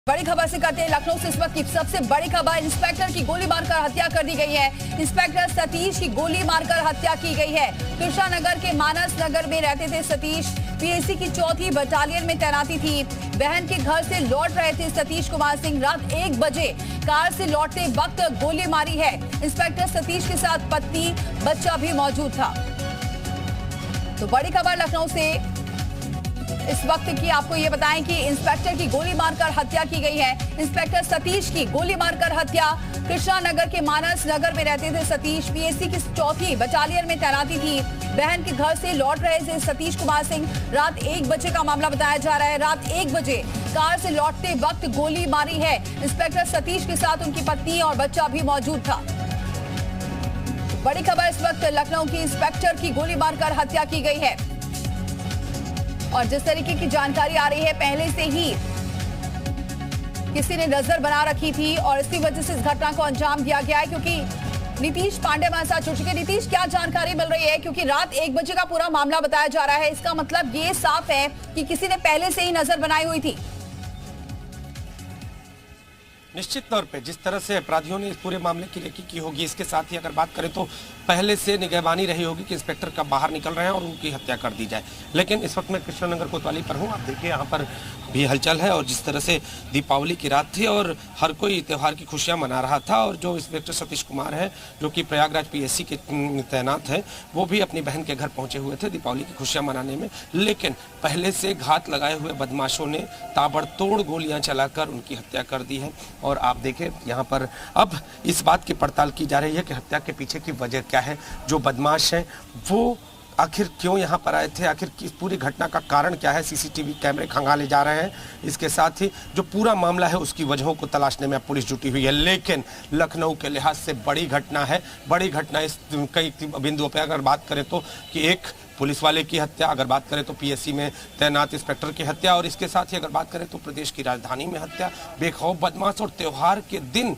बड़ी खबर से करते हैं लखनऊ से इस वक्त की सबसे बड़ी खबर। इंस्पेक्टर की गोली मारकर हत्या कर दी गई है। इंस्पेक्टर सतीश की गोली मारकर हत्या की गई है। कृष्णा नगर के मानस नगर में रहते थे सतीश। पीएसी की 4वीं बटालियन में तैनाती थी। बहन के घर से लौट रहे थे सतीश कुमार सिंह। रात 1 बजे कार से लौटते वक्त गोली मारी है। इंस्पेक्टर सतीश के साथ पत्नी बच्चा भी मौजूद था। तो बड़ी खबर लखनऊ से इस वक्त की आपको ये बताएं कि इंस्पेक्टर की गोली मारकर हत्या की गई है। इंस्पेक्टर सतीश की गोली मारकर हत्या। कृष्णा नगर के मानस नगर में रहते थे सतीश। पीएसी की 4वीं बटालियन में तैनाती थी। बहन के घर से लौट रहे थे सतीश कुमार सिंह। रात 1 बजे का मामला बताया जा रहा है। रात 1 बजे कार से लौटते वक्त गोली मारी है। इंस्पेक्टर सतीश के साथ उनकी पत्नी और बच्चा भी मौजूद था। बड़ी खबर इस वक्त लखनऊ की, इंस्पेक्टर की गोली मारकर हत्या की गई है। और जिस तरीके की जानकारी आ रही है, पहले से ही किसी ने नजर बना रखी थी और इसी वजह से इस घटना को अंजाम दिया गया है। क्योंकि नीतीश पांडे हमारे साथ जुड़ चुके हैं। नीतीश, क्या जानकारी मिल रही है? क्योंकि रात 1 बजे का पूरा मामला बताया जा रहा है। इसका मतलब ये साफ है कि किसी ने पहले से ही नजर बनाई हुई थी। निश्चित तौर पे जिस तरह से अपराधियों ने इस पूरे मामले की रेकी की होगी, इसके साथ ही अगर बात करें तो पहले से निगहबानी रही होगी कि इंस्पेक्टर कब बाहर निकल रहे हैं और उनकी हत्या कर दी जाए। लेकिन इस वक्त मैं कृष्णा नगर कोतवाली पर हूं। आप देखिए यहाँ पर भी हलचल है और जिस तरह से दीपावली की रात थी और हर कोई त्यौहार की खुशियां मना रहा था। और जो इंस्पेक्टर सतीश कुमार है, जो कि प्रयागराज पीएससी के तैनात है, वो भी अपनी बहन के घर पहुंचे हुए थे दीपावली की खुशियां मनाने में। लेकिन पहले से घात लगाए हुए बदमाशों ने ताबड़तोड़ गोलियां चलाकर उनकी हत्या कर दी है। और आप देखें यहाँ पर अब इस बात की पड़ताल की जा रही है कि हत्या के पीछे की वजह क्या है। जो बदमाश हैं वो आखिर क्यों यहाँ पर आए थे, आखिर इस पूरी घटना का कारण क्या है, सीसीटीवी कैमरे खंगाले जा रहे हैं। इसके साथ ही जो पूरा मामला है उसकी वजहों को तलाशने में पुलिस जुटी हुई है। लेकिन लखनऊ के लिहाज से बड़ी घटना है। बड़ी घटना इस कई बिंदुओं पर अगर बात करें तो कि एक पुलिस वाले की हत्या, अगर बात करें तो पीएससी में तैनात इंस्पेक्टर की हत्या, और इसके साथ ही अगर बात करें तो प्रदेश की राजधानी में हत्या, बेखौफ बदमाश। और त्योहार के दिन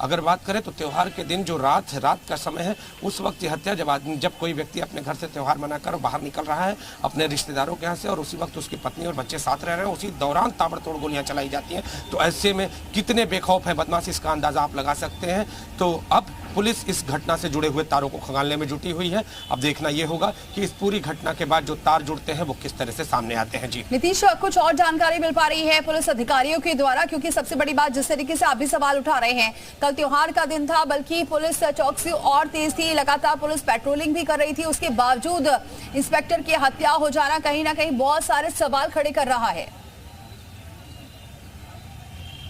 अगर बात करें तो त्योहार के दिन जो रात का समय है, उस वक्त ये हत्या जब कोई व्यक्ति अपने घर से त्योहार मनाकर बाहर निकल रहा है अपने रिश्तेदारों के यहाँ से, और उसी वक्त उसकी पत्नी और बच्चे साथ रह रहे हैं, उसी दौरान ताबड़तोड़ गोलियां चलाई जाती हैं। तो ऐसे में कितने बेखौफ है बदमाश, इसका अंदाजा आप लगा सकते हैं। तो अब पुलिस इस घटना से जुड़े हुए तारों को खंगालने में जुटी हुई है। अब देखना यह होगा कि इस पूरी घटना के बाद जो तार जुड़ते हैं वो किस तरह से सामने आते हैं। जी नीतीश, कुछ और जानकारी मिल पा रही है पुलिस अधिकारियों के द्वारा? क्योंकि सबसे बड़ी बात, जिस तरीके से आप भी सवाल उठा रहे हैं, कल त्योहार का दिन था, बल्कि पुलिस चौकसी और तेज थी, लगातार पुलिस पेट्रोलिंग भी कर रही थी। उसके बावजूद इंस्पेक्टर की हत्या हो जाना कहीं ना कहीं बहुत सारे सवाल खड़े कर रहा है।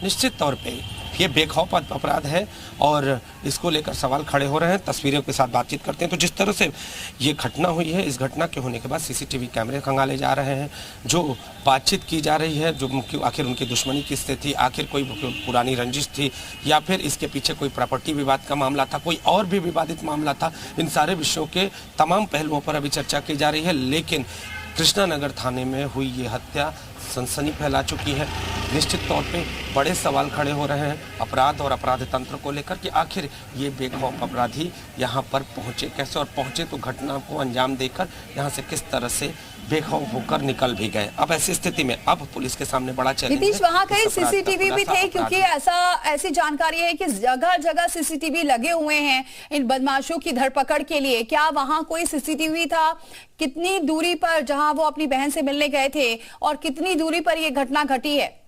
निश्चित तौर पे ये बेखौफ अपराध है और इसको लेकर सवाल खड़े हो रहे हैं। तस्वीरों के साथ बातचीत करते हैं तो जिस तरह से ये घटना हुई है, इस घटना के होने के बाद सीसीटीवी कैमरे खंगाले जा रहे हैं। जो बातचीत की जा रही है, जो आखिर उनकी दुश्मनी किससे थी, आखिर कोई पुरानी रंजिश थी या फिर इसके पीछे कोई प्रॉपर्टी विवाद का मामला था, कोई और भी विवादित मामला था, इन सारे विषयों के तमाम पहलुओं पर अभी चर्चा की जा रही है। लेकिन कृष्णा नगर थाने में हुई ये हत्या सनसनी फैला चुकी है। निश्चित तौर पे बड़े सवाल खड़े हो रहे हैं अपराध और अपराध तंत्र को लेकर कि आखिर ये बेखौफ अपराधी यहाँ पर पहुँचे कैसे, और पहुँचे तो घटना को अंजाम देकर यहाँ से किस तरह से बेखौफ होकर निकल भी गए। अब ऐसी स्थिति में अब पुलिस के सामने बड़ा चैलेंज है। नीतीश, वहाँ कई सीसीटीवी भी थे, क्योंकि ऐसी जानकारी है कि जगह जगह सीसीटीवी लगे हुए हैं इन बदमाशों की धरपकड़ के लिए। क्या वहाँ कोई सीसीटीवी था? कितनी दूरी पर जहां वो अपनी बहन से मिलने गए थे और कितनी दूरी पर यह घटना घटी है?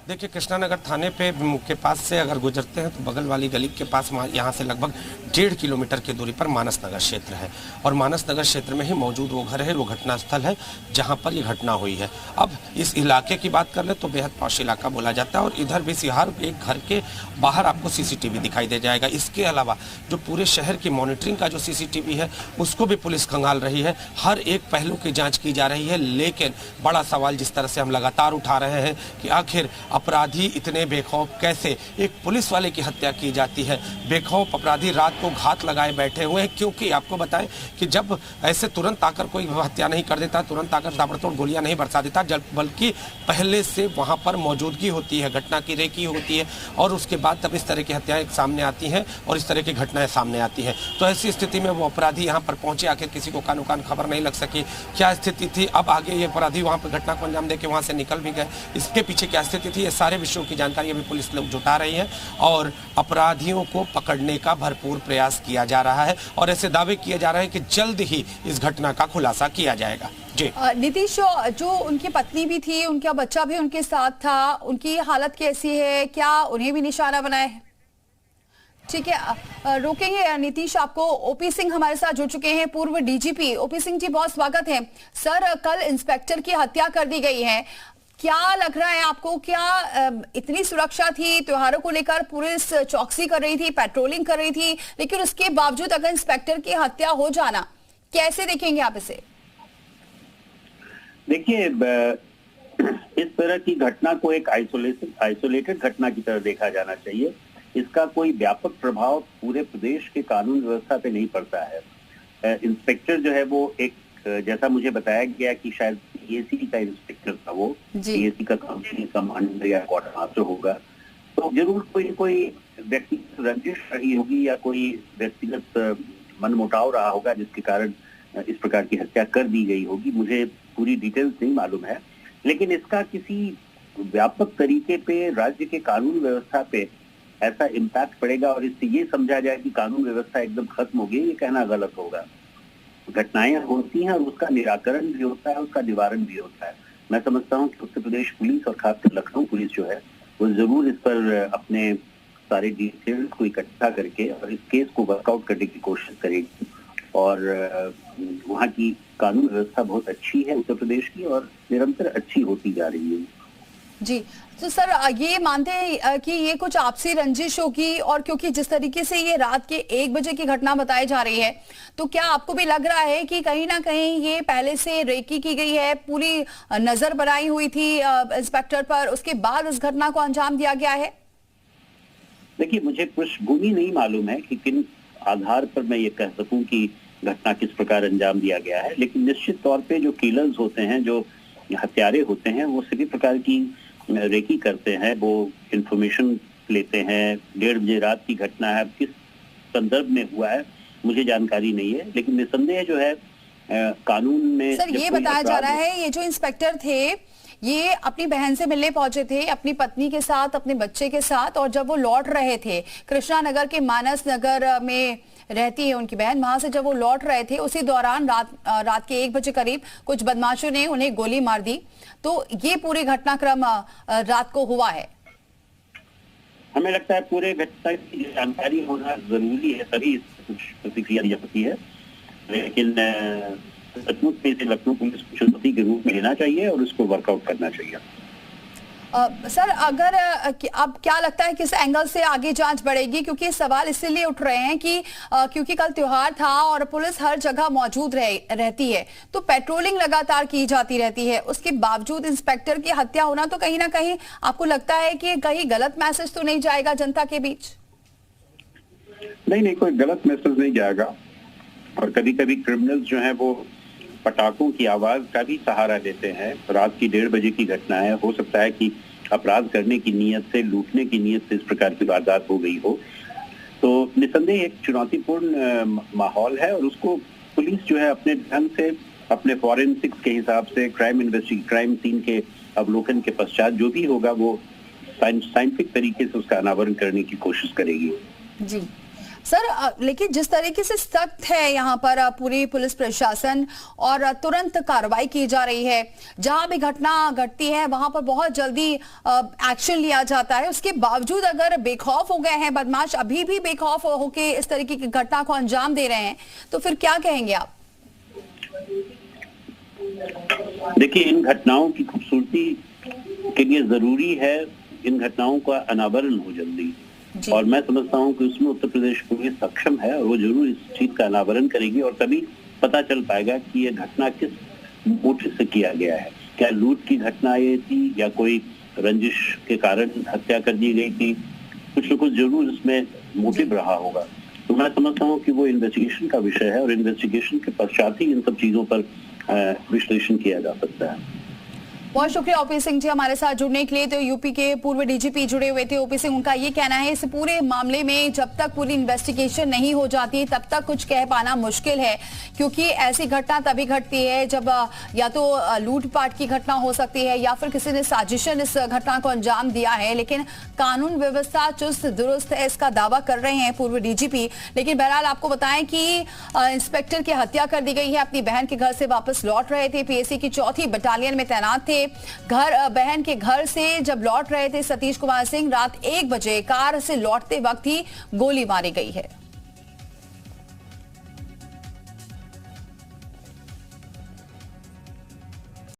देखिए, कृष्णा नगर थाने के पास से अगर गुजरते हैं तो बगल वाली गली के पास यहाँ से लगभग 1.5 किलोमीटर की दूरी पर मानस नगर क्षेत्र है। और मानस नगर क्षेत्र में ही मौजूद वो घर है, वो घटना स्थल है जहाँ पर ये घटना हुई है। अब इस इलाके की बात कर ले तो बेहद पॉश इलाका बोला जाता है। और इधर भी हर एक घर के बाहर आपको सीसीटीवी दिखाई दे जाएगा। इसके अलावा जो पूरे शहर की मॉनिटरिंग का जो सीसीटीवी है उसको भी पुलिस खंगाल रही है। हर एक पहलू की जाँच की जा रही है। लेकिन बड़ा सवाल जिस तरह से हम लगातार उठा रहे हैं कि आखिर अपराधी इतने बेखौफ कैसे एक पुलिस वाले की हत्या की जाती है। बेखौफ अपराधी रात को घात लगाए बैठे हुए हैं, क्योंकि आपको बताएं कि जब ऐसे तुरंत आकर कोई हत्या नहीं कर देता, तुरंत आकर ताबड़तोड़ गोलियां नहीं बरसा देता, बल्कि पहले से वहां पर मौजूदगी होती है, घटना की रेकी होती है और उसके बाद तब इस तरह की हत्याएं सामने आती हैं और इस तरह की घटनाएं सामने आती हैं। तो ऐसी स्थिति में वो अपराधी यहाँ पर पहुंचे, आखिर किसी को कानो कान खबर नहीं लग सकी क्या स्थिति थी। अब आगे ये अपराधी वहां पर घटना को अंजाम देके वहां से निकल भी गए, इसके पीछे क्या स्थिति थी, ये सारे विषयों की जानकारी अभी पुलिस लोग जुटा रही है और अपराधियों को पकड़ने का भरपूर प्रयास किया जा रहा है और ऐसे दावे किए जा रहे हैं कि जल्द ही इस घटना का खुलासा किया जाएगा। जी नीतीश, जो उनकी पत्नी भी थी, उनका बच्चा भी उनके साथ था, उनकी हालत कैसी है, क्या उन्हें भी निशाना बनाया है? ठीक है, रोकेंगे नीतीश आपको। ओपी सिंह हमारे साथ जुड़ चुके हैं, पूर्व डीजीपी। ओपी सिंह जी, बहुत स्वागत है। सर, कल इंस्पेक्टर की हत्या कर दी गई है, क्या लग रहा है आपको? क्या इतनी सुरक्षा थी, त्योहारों को लेकर पुलिस चौकसी कर रही थी, पेट्रोलिंग कर रही थी, लेकिन उसके बावजूद अगर इंस्पेक्टर की हत्या हो जाना, कैसे देखेंगे आप इसे? देखिए, इस तरह की घटना को एक आइसोलेटेड घटना की तरह देखा जाना चाहिए। इसका कोई व्यापक प्रभाव पूरे प्रदेश के कानून व्यवस्था पे नहीं पड़ता है। इंस्पेक्टर जो है वो एक, जैसा मुझे बताया गया कि शायद पीएसी का इंस्पेक्टर था, वो पीएसी का काउंसिल कमांडर या क्वार्टर मास्टर होगा, तो जरूर कोई व्यक्तिगत रंजिश रही होगी या कोई व्यक्तिगत मनमुटाव रहा होगा जिसके कारण इस प्रकार की हत्या कर दी गई होगी। मुझे पूरी डिटेल्स नहीं मालूम है, लेकिन इसका किसी व्यापक तरीके पे राज्य के कानून व्यवस्था पे ऐसा इम्पैक्ट पड़ेगा और इससे ये समझा जाए कि कानून व्यवस्था एकदम खत्म हो गई, ये कहना गलत होगा। घटनाएं होती हैं और उसका निराकरण भी होता है, उसका निवारण भी होता है। मैं समझता हूँ कि उत्तर प्रदेश पुलिस और खासकर लखनऊ पुलिस जो है वो जरूर इस पर अपने सारे डिटेल्स को इकट्ठा करके और इस केस को वर्कआउट करने की कोशिश करेगी और वहाँ की कानून व्यवस्था बहुत अच्छी है उत्तर प्रदेश की और निरंतर अच्छी होती जा रही है। जी, तो सर, ये मानते हैं कि ये कुछ आपसी रंजिश होगी, और क्योंकि जिस तरीके से ये रात के 1 बजे की घटना बताई जा रही है, तो क्या आपको भी लग रहा है कि कहीं ना कहीं ये पहले से रेकी की गई है, पूरी नजर बनाई हुई थी इंस्पेक्टर पर, उसके बाद इस घटना को अंजाम दिया गया है? देखिए, मुझे पृष्ठभूमि नहीं मालूम है कि किन आधार पर मैं ये कह सकूं कि घटना किस प्रकार अंजाम दिया गया है, लेकिन निश्चित तौर पे जो किलर्स होते हैं, जो हत्यारे होते हैं, वो सभी प्रकार की रेकी करते हैं, वो इंफॉर्मेशन लेते हैं। 1:30 बजे रात की घटना है, किस संदर्भ में हुआ है मुझे जानकारी नहीं है, लेकिन निसंदेह जो है कानून में सर ये बताया जा रहा है, ये जो इंस्पेक्टर थे ये अपनी बहन से मिलने पहुंचे थे, अपनी पत्नी के साथ, अपने बच्चे के साथ, और जब वो लौट रहे थे, कृष्णा नगर के मानस नगर में रहती है उनकी बहन, वहां से जब वो लौट रहे थे उसी दौरान रात के 1 बजे करीब कुछ बदमाशों ने उन्हें गोली मार दी। तो ये पूरे घटनाक्रम रात को हुआ है। हमें लगता है पूरे घटना की जानकारी होना जरूरी है, तभी कुछ प्रतिक्रिया दी जा सकती है, लेकिन सचमुच में इसे लखनऊ पुलिस को चुनौती के रूप में लेना चाहिए और उसको वर्कआउट करना चाहिए। सर, अगर अब क्या लगता है किस एंगल से आगे जांच बढ़ेगी? क्योंकि सवाल इसलिए उठ रहे हैं कि क्योंकि कल त्योहार था और पुलिस हर जगह मौजूद रहती है, तो पेट्रोलिंग लगातार की जाती रहती है, उसके बावजूद इंस्पेक्टर की हत्या होना, तो कहीं ना कहीं आपको लगता है कि कहीं गलत मैसेज तो नहीं जाएगा जनता के बीच? नहीं, कोई गलत मैसेज नहीं जाएगा। और कभी कभी क्रिमिनल्स जो है वो पटाखों की आवाज का भी सहारा लेते हैं। रात की 1:30 बजे की घटना है, हो सकता है कि अपराध करने की नीयत से, लूटने की नीयत से इस प्रकार की वारदात हो गई हो। तो निसंदेह एक चुनौतीपूर्ण माहौल है और उसको पुलिस जो है अपने ढंग से, अपने फॉरेंसिक्स के हिसाब से, क्राइम सीन के अवलोकन के पश्चात जो भी होगा वो साइंटिफिक तरीके से उसका अनावरण करने की कोशिश करेगी। जी सर, लेकिन जिस तरीके से सख्त है यहाँ पर पूरी पुलिस प्रशासन और तुरंत कार्रवाई की जा रही है, जहां भी घटना घटती है वहां पर बहुत जल्दी एक्शन लिया जाता है, उसके बावजूद अगर बेखौफ हो गए हैं बदमाश, अभी भी बेखौफ होके इस तरीके की घटना को अंजाम दे रहे हैं, तो फिर क्या कहेंगे आप? देखिए, इन घटनाओं की खूबसूरती के लिए जरूरी है इन घटनाओं का अनावरण हो जल्दी, और मैं समझता हूं कि उसमें उत्तर प्रदेश पुलिस सक्षम है और वो जरूर इस चीज का अनावरण करेगी और तभी पता चल पाएगा कि ये घटना किस मोटिव से किया गया है। क्या लूट की घटना ये थी या कोई रंजिश के कारण हत्या कर दी गई थी, कुछ न कुछ जरूर इसमें मोटिव रहा होगा। तो मैं समझता हूँ कि वो इन्वेस्टिगेशन का विषय है और इन्वेस्टिगेशन के पश्चात ही इन सब चीजों पर विश्लेषण किया जा सकता है। बहुत शुक्रिया ओपी सिंह जी हमारे साथ जुड़ने के लिए। तो यूपी के पूर्व डीजीपी जुड़े हुए थे ओपी सिंह, उनका ये कहना है इस पूरे मामले में जब तक पूरी इन्वेस्टिगेशन नहीं हो जाती तब तक कुछ कह पाना मुश्किल है, क्योंकि ऐसी घटना तभी घटती है जब या तो लूटपाट की घटना हो सकती है या फिर किसी ने साजिशन इस घटना को अंजाम दिया है। लेकिन कानून व्यवस्था चुस्त दुरुस्त है, इसका दावा कर रहे हैं पूर्व डीजीपी। लेकिन बहरहाल आपको बताएं कि इंस्पेक्टर की हत्या कर दी गई है। अपनी बहन के घर से वापस लौट रहे थे, पीएसी की 4थी बटालियन में तैनात थे। बहन के घर से जब लौट रहे थे सतीश कुमार सिंह, रात 1 बजे कार से लौटते वक्त ही गोली मारी गई है।